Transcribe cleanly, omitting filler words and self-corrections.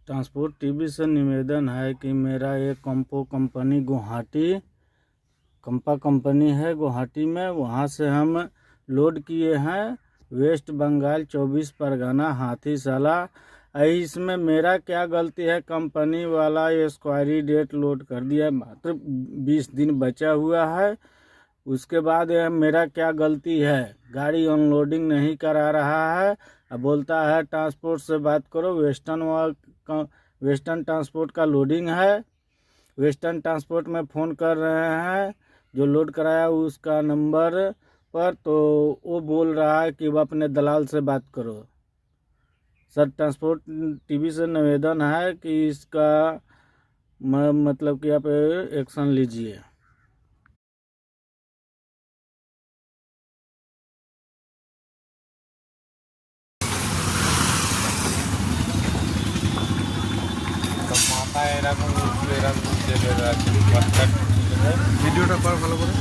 Transport TV से निवेदन है कि मेरा एक कंपो कंपनी गुवाहाटी कंपा कंपनी है गुवाहाटी में, वहाँ से हम लोड किए हैं वेस्ट बंगाल 24 परगना हाथीसाला। इसमें मेरा क्या गलती है? कंपनी वाला एक्सपायरी डेट लोड कर दिया, मात्र 20 दिन बचा हुआ है। उसके बाद मेरा क्या गलती है? गाड़ी अनलोडिंग नहीं करा रहा है, अब बोलता है ट्रांसपोर्ट से बात करो। वेस्टर्न ट्रांसपोर्ट का लोडिंग है, वेस्टर्न ट्रांसपोर्ट में फ़ोन कर रहे हैं जो लोड कराया उसका नंबर पर, तो वो बोल रहा है कि वो अपने दलाल से बात करो। सर, ट्रांसपोर्ट टीवी से निवेदन है कि इसका मतलब कि आप एक्शन लीजिए। ভিডিওটা কর ভালো করে।